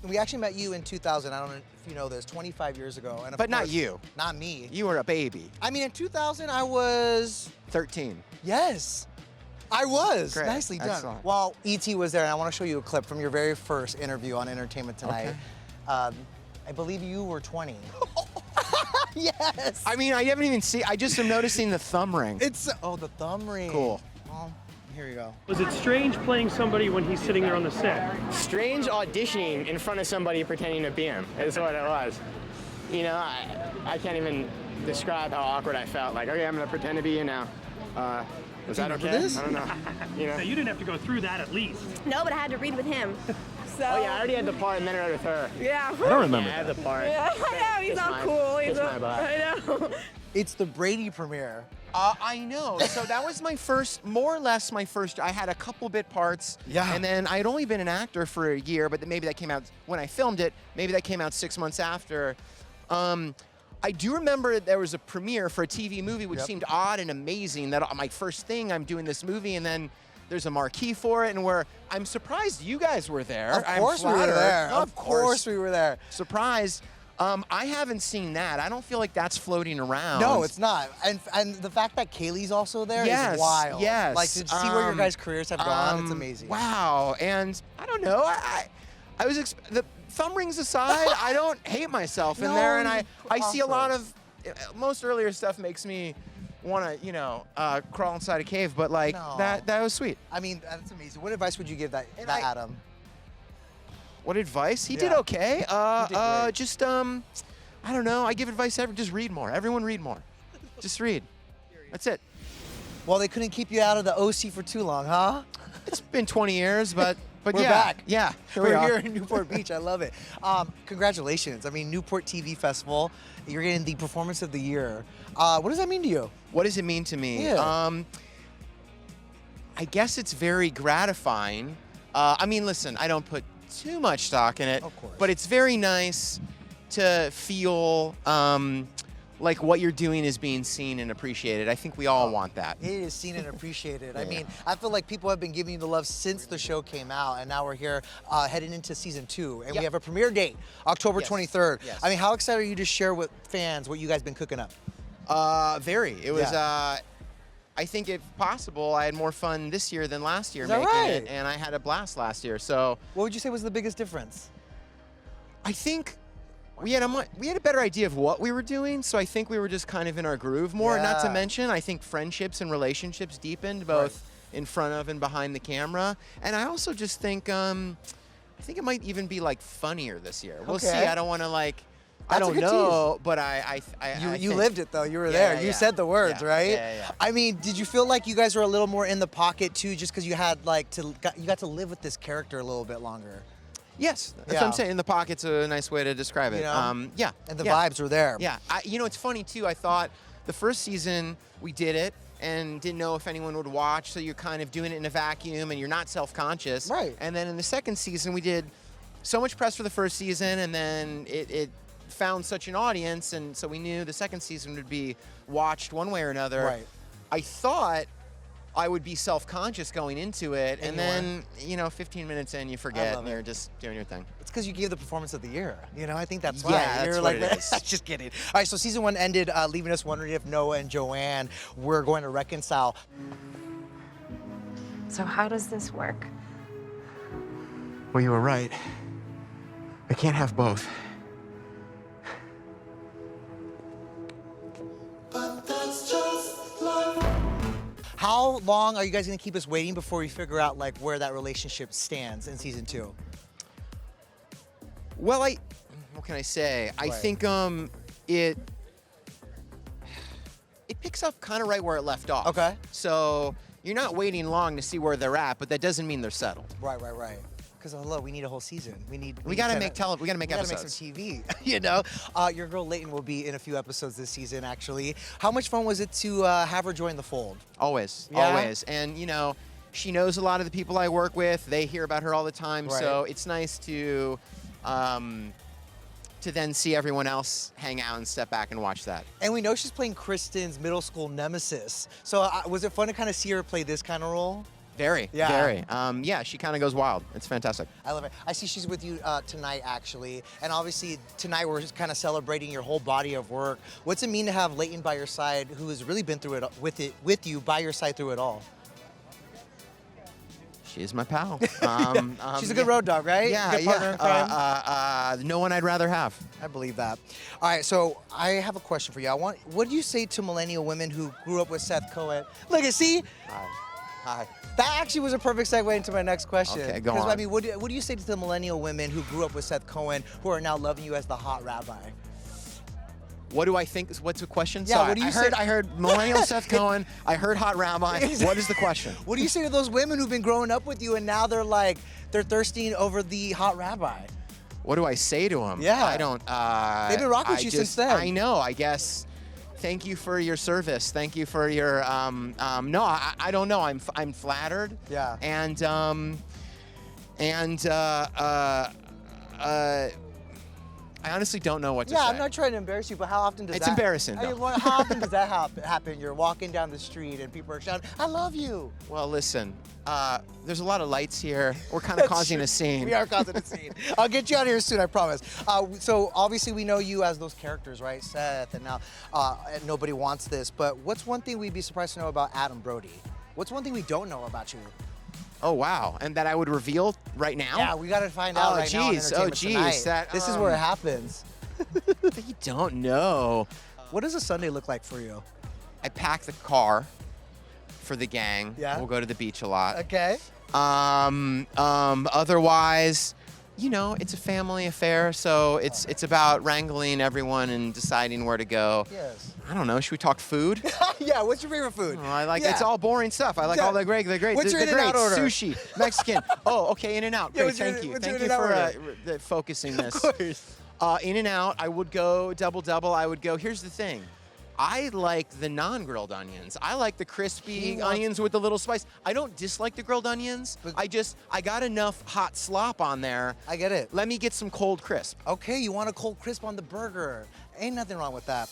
We actually met you in 2000. I don't know if you know this, 25 years ago. And of But not course, you. Not me. You were a baby. I mean, in 2000, I was... 13. Yes. I was. Great. Nicely done. Excellent. Well, E.T. was there, and I want to show you a clip from your very first interview on Entertainment Tonight. Okay. I believe you were 20. Yes. I mean, I haven't even seen, I just am noticing the thumb ring. It's, oh, the thumb ring. Cool. Well, here you go. Was it strange playing somebody when he's sitting there on the set? Strange auditioning in front of somebody pretending to be him is what it was. You know, I can't even describe how awkward I felt. Like, okay, I'm gonna pretend to be you now. Was that okay? this? I don't know. You know? So you didn't have to go through that at least. No, but I had to read with him. So. Oh yeah, I already had the part and then I read with her. Yeah. I don't remember Yeah, I had the part. Yeah, I know, he's all cool. He's all, my butt. I know. It's the Brady premiere. I know. So that was my first, more or less my first. I had a couple bit parts. Yeah. And then I had only been an actor for a year, but maybe that came out when I filmed it. Maybe that came out 6 months after. I do remember there was a premiere for a TV movie, which seemed odd and amazing. That my first thing, I'm doing this movie, and then there's a marquee for it, and I'm surprised you guys were there. Of course we were there. Of course we were there. Surprised. I haven't seen that. I don't feel like that's floating around. No, it's not. And the fact that Kaylee's also there is wild. Yes. Like, to see where your guys' careers have gone, it's amazing. Wow. And I don't know. I was the thumb rings aside, I don't hate myself in there, and I see a lot of most earlier stuff makes me want to crawl inside a cave, but like that was sweet. I mean, that's amazing. What advice would you give that Adam? What advice? He did okay. Just I don't know. I give advice just read more. Everyone read more. Just read. That's it. Well, they couldn't keep you out of the OC for too long, huh? It's been 20 years, but we're yeah, back. Yeah, We're here in Newport Beach. I love it. Congratulations. I mean, Newport TV Festival. You're getting the Performance of the Year. What does that mean to you? What does it mean to me? Yeah. I guess it's very gratifying. I mean, listen, I don't put too much stock in it, Of course. but it's very nice to feel like what you're doing is being seen and appreciated. I think we all want that. It is seen and appreciated. I mean, I feel like people have been giving you the love since the show came out, and now we're here heading into season 2, and we have a premiere date, October 23rd. Yes. I mean, how excited are you to share with fans what you guys been cooking up? Very. It was. I think, if possible, I had more fun this year than last year Is that making right? it, and I had a blast last year. So What would you say was the biggest difference? I think we had a better idea of what we were doing, so I think we were just kind of in our groove more. Yeah. Not to mention, I think friendships and relationships deepened both in front of and behind the camera. And I also just think I think it might even be like funnier this year. We'll see. I don't want to like. I That's a don't good know, but I You think- lived it though. You were there. yeah, You yeah. said the words, Yeah, right? yeah. I mean, did you feel like you guys were a little more in the pocket too, just because you had you got to live with this character a little bit longer? Yes, that's what I'm saying. In the pocket's a nice way to describe it. You know? Yeah. And the vibes were there. Yeah. It's funny too. I thought the first season we did it and didn't know if anyone would watch, so you're kind of doing it in a vacuum and you're not self-conscious. Right. And then in the second season we did so much press for the first season, and then it found such an audience, and so we knew the second season would be watched one way or another. Right. I thought I would be self-conscious going into it, and you then 15 minutes in, you forget, love and it. you're just doing your thing. It's because you gave the Performance of the Year. I think that's Yeah, why. that's You're what like, it is. just kidding. All right, so season 1 ended, leaving us wondering if Noah and Joanne were going to reconcile. So how does this work? Well, you were right. I can't have both. How long are you guys going to keep us waiting before we figure out where that relationship stands in season 2? Well, what can I say? I think it picks up kind of right where it left off. Okay. So you're not waiting long to see where they're at, but that doesn't mean they're settled. Right. Because we need a whole season. We gotta make We gotta episodes. make some TV. Your girl Layton will be in a few episodes this season. Actually, how much fun was it to have her join the fold? Always, Yeah? always. And she knows a lot of the people I work with. They hear about her all the time. Right. So it's nice to then see everyone else hang out and step back and watch that. And we know she's playing Kristen's middle school nemesis. So was it fun to kind of see her play this kind of role? Very, Yeah. very. Yeah, she kind of goes wild. It's fantastic. I love it. I see she's with you tonight, actually. And obviously, tonight we're just kind of celebrating your whole body of work. What's it mean to have Leighton by your side, who has really been through it with you by your side through it all? She is my pal. She's a good road dog, right? Yeah, Good partner in crime. no one I'd rather have. I believe that. All right, so I have a question for you. What do you say to millennial women who grew up with Seth Cohen? Look, see? Hi. That actually was a perfect segue into my next question. Okay, go Because, I on. mean, what do you say to the millennial women who grew up with Seth Cohen, who are now loving you as the hot rabbi? What do I think? What's the question? Yeah, Sorry, what do you I say- heard, I heard millennial Seth Cohen. I heard hot rabbi. What is the question? What do you say to those women who've been growing up with you and now they're thirsting over the hot rabbi? What do I say to him? Yeah. I don't. They've been rocking with you since then. I know. I guess. Thank you for your service. Thank you for your. No, I don't know. I'm flattered. Yeah. I honestly don't know what to say. Yeah, I'm not trying to embarrass you, but how often does It's that... embarrassing, I mean, though. how often does that happen? You're walking down the street and people are shouting, I love you. Well, listen. There's a lot of lights here. We're kind of causing a scene. We are causing a scene. I'll get you out of here soon, I promise. So obviously we know you as those characters, right? Seth, and now Nobody Wants This. But what's one thing we'd be surprised to know about Adam Brody? What's one thing we don't know about you? Oh wow! And that I would reveal right now? Yeah, we got to find out right now on Entertainment Tonight. This is where it happens. You don't know. What does a Sunday look like for you? I pack the car for the gang. Yeah. We'll go to the beach a lot. Okay. Otherwise, you know, it's a family affair, so it's about wrangling everyone and deciding where to go. Yes. I don't know. Should we talk food? Yeah, what's your favorite food? Oh, I like Yeah. It's all boring stuff. I like Yeah. all the great. What's your the In-N-Out greats. order? Sushi, Mexican. Oh, okay, In-N-Out. Yeah, Great, what's your- thank you. what's your Thank you In-N-Out for focusing this. Of course. In-N-Out, I would go double. I would go. Here's the thing. I like the non-grilled onions. I like the crispy onions with the little spice. I don't dislike the grilled onions. But- I got enough hot slop on there. I get it. Let me get some cold crisp. Okay, you want a cold crisp on the burger. Ain't nothing wrong with that.